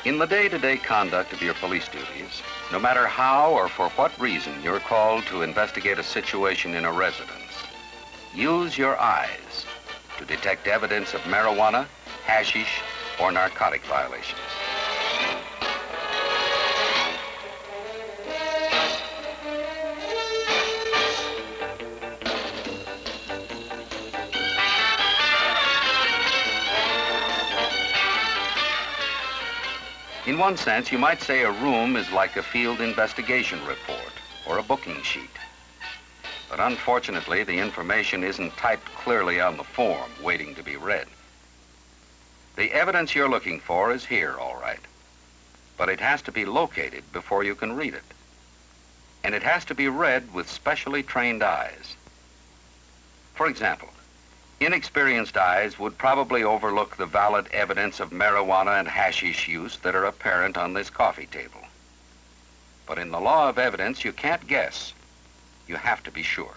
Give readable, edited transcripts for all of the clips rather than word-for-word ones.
In the day-to-day conduct of your police duties, no matter how or for what reason you're called to investigate a situation in a residence, use your eyes to detect evidence of marijuana, hashish, or narcotic violations. In one sense, you might say a room is like a field investigation report or a booking sheet. But unfortunately, the information isn't typed clearly on the form, waiting to be read. The evidence you're looking for is here, all right. But it has to be located before you can read it. And it has to be read with specially trained eyes. For example, inexperienced eyes would probably overlook the valid evidence of marijuana and hashish use that are apparent on this coffee table. But in the law of evidence, you can't guess. You have to be sure.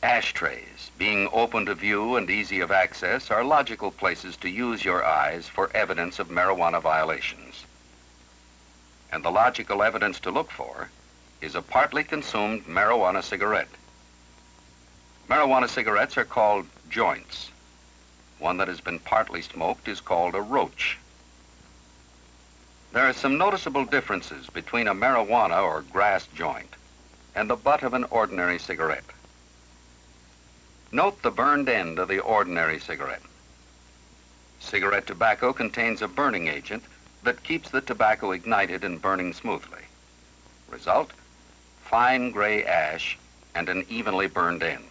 Ashtrays, being open to view and easy of access, are logical places to use your eyes for evidence of marijuana violations. And the logical evidence to look for is a partly consumed marijuana cigarette. Marijuana cigarettes are called joints. One that has been partly smoked is called a roach. There are some noticeable differences between a marijuana or grass joint and the butt of an ordinary cigarette. Note the burned end of the ordinary cigarette. Cigarette tobacco contains a burning agent that keeps the tobacco ignited and burning smoothly. Result, fine gray ash and an evenly burned end.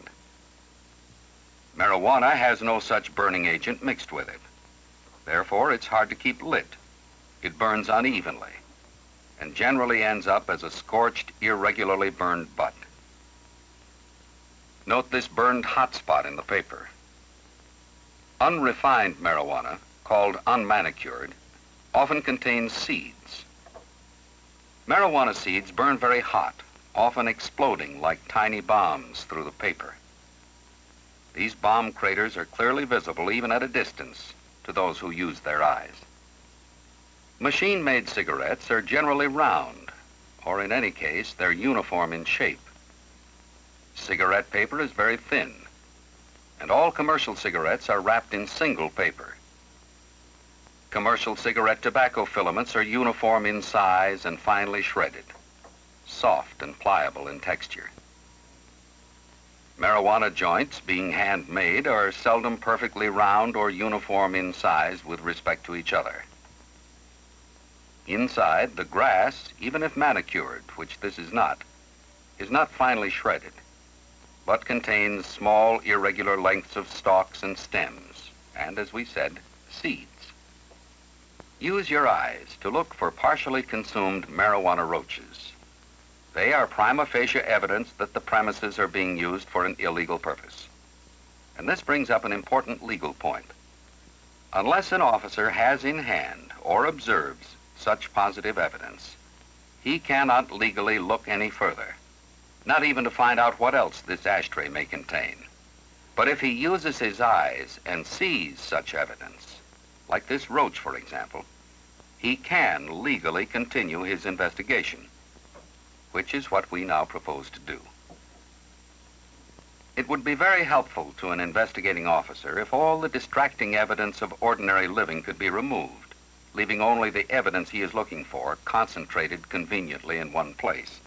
Marijuana has no such burning agent mixed with it. Therefore, it's hard to keep lit. It burns unevenly and generally ends up as a scorched, irregularly burned butt. Note this burned hot spot in the paper. Unrefined marijuana, called unmanicured, often contains seeds. Marijuana seeds burn very hot, often exploding like tiny bombs through the paper. These bomb craters are clearly visible even at a distance to those who use their eyes. Machine-made cigarettes are generally round, or in any case, they're uniform in shape. Cigarette paper is very thin, and all commercial cigarettes are wrapped in single paper. Commercial cigarette tobacco filaments are uniform in size and finely shredded, soft and pliable in texture. Marijuana joints, being handmade, are seldom perfectly round or uniform in size with respect to each other. Inside, the grass, even if manicured, which this is not finely shredded, but contains small, irregular lengths of stalks and stems, and, as we said, seeds. Use your eyes to look for partially consumed marijuana roaches. They are prima facie evidence that the premises are being used for an illegal purpose. And this brings up an important legal point. Unless an officer has in hand or observes such positive evidence, he cannot legally look any further, not even to find out what else this ashtray may contain. But if he uses his eyes and sees such evidence, like this roach, for example, he can legally continue his investigation, which is what we now propose to do. It would be very helpful to an investigating officer if all the distracting evidence of ordinary living could be removed, leaving only the evidence he is looking for concentrated conveniently in one place.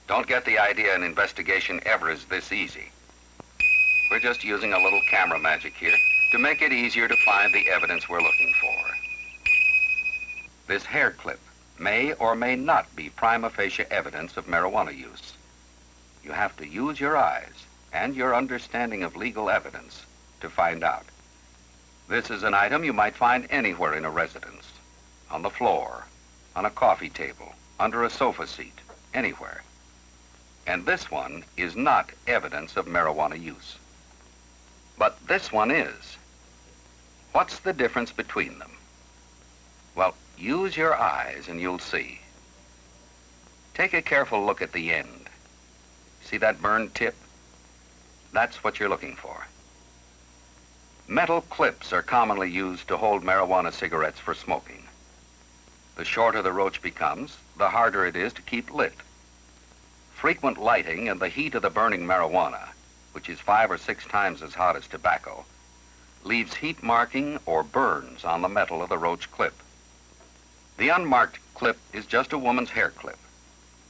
Don't get the idea an investigation ever is this easy. We're just using a little camera magic here to make it easier to find the evidence we're looking for. This hair clip may or may not be prima facie evidence of marijuana use. You have to use your eyes and your understanding of legal evidence to find out. This is an item you might find anywhere in a residence, on the floor, on a coffee table, under a sofa seat, anywhere. And this one is not evidence of marijuana use. But this one is. What's the difference between them? Well, use your eyes and you'll see. Take a careful look at the end. See that burned tip? That's what you're looking for. Metal clips are commonly used to hold marijuana cigarettes for smoking. The shorter the roach becomes, the harder it is to keep lit. Frequent lighting and the heat of the burning marijuana, which is 5 or 6 times as hot as tobacco, leaves heat marking or burns on the metal of the roach clip. The unmarked clip is just a woman's hair clip,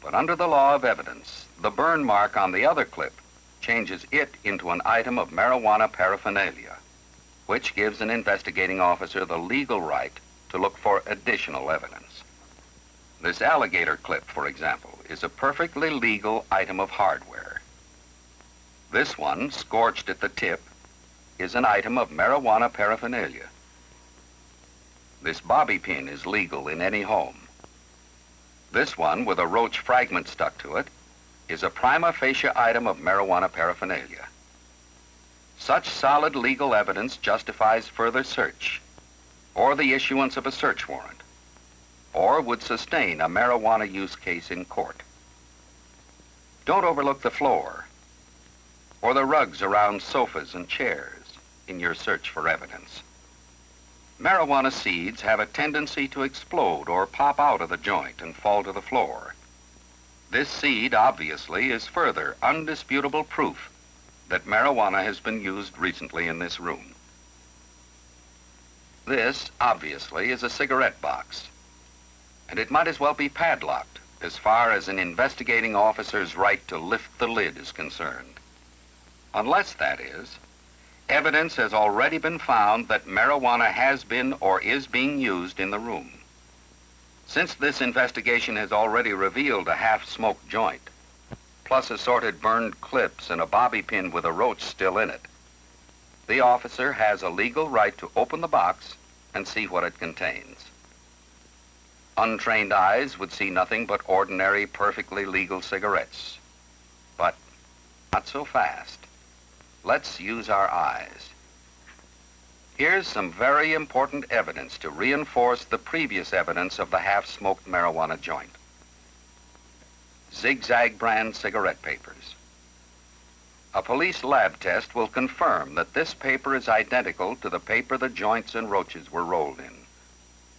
but under the law of evidence, the burn mark on the other clip changes it into an item of marijuana paraphernalia, which gives an investigating officer the legal right to look for additional evidence. This alligator clip, for example, is a perfectly legal item of hardware. This one, scorched at the tip, is an item of marijuana paraphernalia. This bobby pin is legal in any home. This one, with a roach fragment stuck to it, is a prima facie item of marijuana paraphernalia. Such solid legal evidence justifies further search, or the issuance of a search warrant, or would sustain a marijuana use case in court. Don't overlook the floor, or the rugs around sofas and chairs in your search for evidence. Marijuana seeds have a tendency to explode or pop out of the joint and fall to the floor. This seed, obviously, is further undisputable proof that marijuana has been used recently in this room. This, obviously, is a cigarette box, and it might as well be padlocked as far as an investigating officer's right to lift the lid is concerned. Unless, that is, evidence has already been found that marijuana has been or is being used in the room. Since this investigation has already revealed a half-smoked joint, plus assorted burned clips and a bobby pin with a roach still in it, the officer has a legal right to open the box and see what it contains. Untrained eyes would see nothing but ordinary, perfectly legal cigarettes. But not so fast. Let's use our eyes. Here's some very important evidence to reinforce the previous evidence of the half-smoked marijuana joint. Zigzag brand cigarette papers. A police lab test will confirm that this paper is identical to the paper the joints and roaches were rolled in.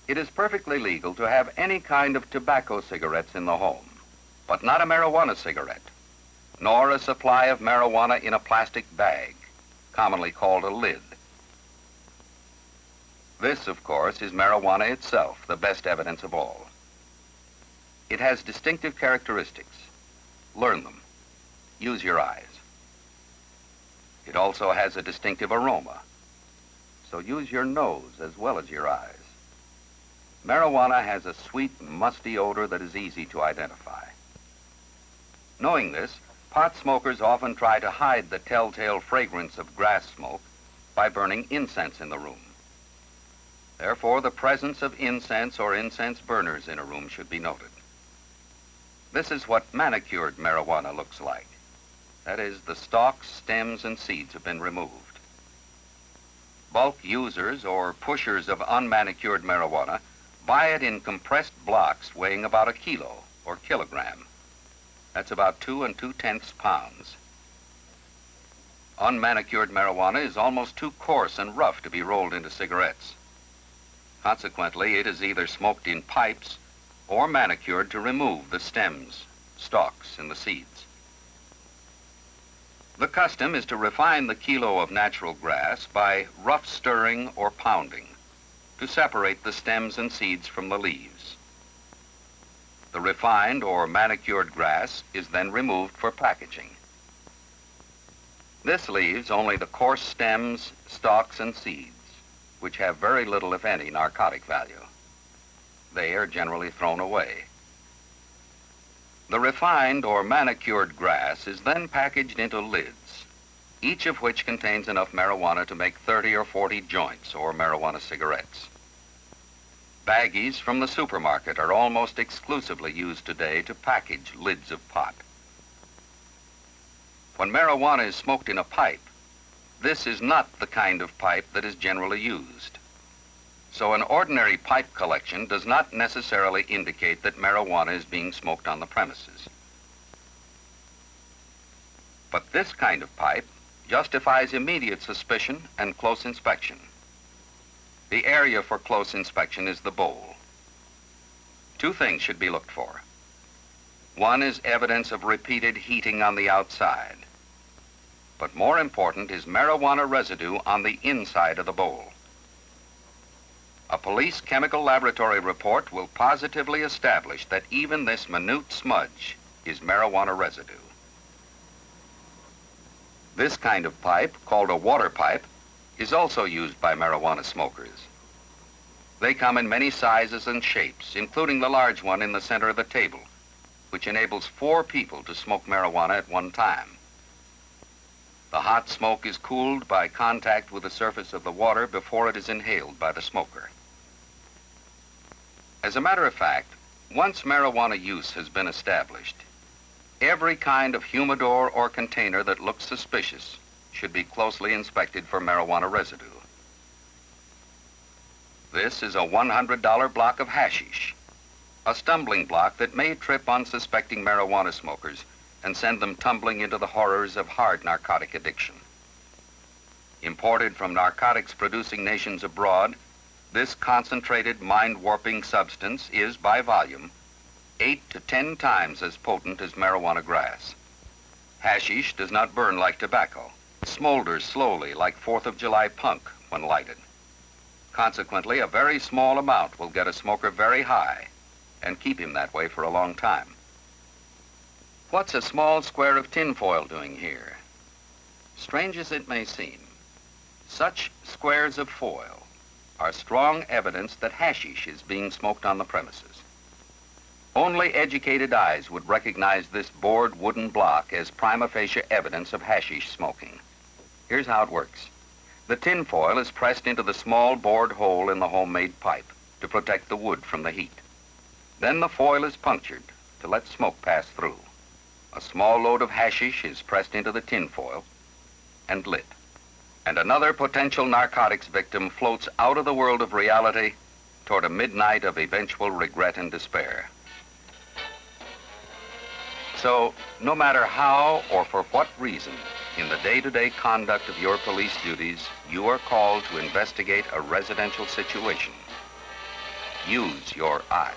It is perfectly legal to have any kind of tobacco cigarettes in the home, but not a marijuana cigarette, nor a supply of marijuana in a plastic bag, commonly called a lid. This, of course, is marijuana itself, the best evidence of all. It has distinctive characteristics. Learn them. Use your eyes. It also has a distinctive aroma, so use your nose as well as your eyes. Marijuana has a sweet, musty odor that is easy to identify. Knowing this, pot smokers often try to hide the telltale fragrance of grass smoke by burning incense in the room. Therefore, the presence of incense or incense burners in a room should be noted. This is what manicured marijuana looks like. That is, the stalks, stems, and seeds have been removed. Bulk users or pushers of unmanicured marijuana buy it in compressed blocks weighing about 1 kilo or kilogram. That's about 2 2/10 pounds. Unmanicured marijuana is almost too coarse and rough to be rolled into cigarettes. Consequently, it is either smoked in pipes or manicured to remove the stems, stalks, and the seeds. The custom is to refine the kilo of natural grass by rough stirring or pounding to separate the stems and seeds from the leaves. The refined or manicured grass is then removed for packaging. This leaves only the coarse stems, stalks, and seeds, which have very little, if any, narcotic value. They are generally thrown away. The refined or manicured grass is then packaged into lids, each of which contains enough marijuana to make 30 or 40 joints or marijuana cigarettes. Baggies from the supermarket are almost exclusively used today to package lids of pot. When marijuana is smoked in a pipe, this is not the kind of pipe that is generally used. So an ordinary pipe collection does not necessarily indicate that marijuana is being smoked on the premises. But this kind of pipe, justifies immediate suspicion and close inspection. The area for close inspection is the bowl. Two things should be looked for. One is evidence of repeated heating on the outside. But more important is marijuana residue on the inside of the bowl. A police chemical laboratory report will positively establish that even this minute smudge is marijuana residue. This kind of pipe, called a water pipe, is also used by marijuana smokers. They come in many sizes and shapes, including the large one in the center of the table, which enables 4 people to smoke marijuana at one time. The hot smoke is cooled by contact with the surface of the water before it is inhaled by the smoker. As a matter of fact, once marijuana use has been established, every kind of humidor or container that looks suspicious should be closely inspected for marijuana residue. This is a $100 block of hashish, a stumbling block that may trip unsuspecting marijuana smokers and send them tumbling into the horrors of hard narcotic addiction. Imported from narcotics-producing nations abroad, this concentrated, mind-warping substance is, by volume, 8 to 10 times as potent as marijuana grass. Hashish does not burn like tobacco. It smolders slowly like 4th of July punk when lighted. Consequently, a very small amount will get a smoker very high and keep him that way for a long time. What's a small square of tinfoil doing here? Strange as it may seem, such squares of foil are strong evidence that hashish is being smoked on the premises. Only educated eyes would recognize this bored wooden block as prima facie evidence of hashish smoking. Here's how it works. The tinfoil is pressed into the small bored hole in the homemade pipe to protect the wood from the heat. Then the foil is punctured to let smoke pass through. A small load of hashish is pressed into the tinfoil and lit. And another potential narcotics victim floats out of the world of reality toward a midnight of eventual regret and despair. So, no matter how or for what reason, in the day-to-day conduct of your police duties, you are called to investigate a residential situation, use your eyes.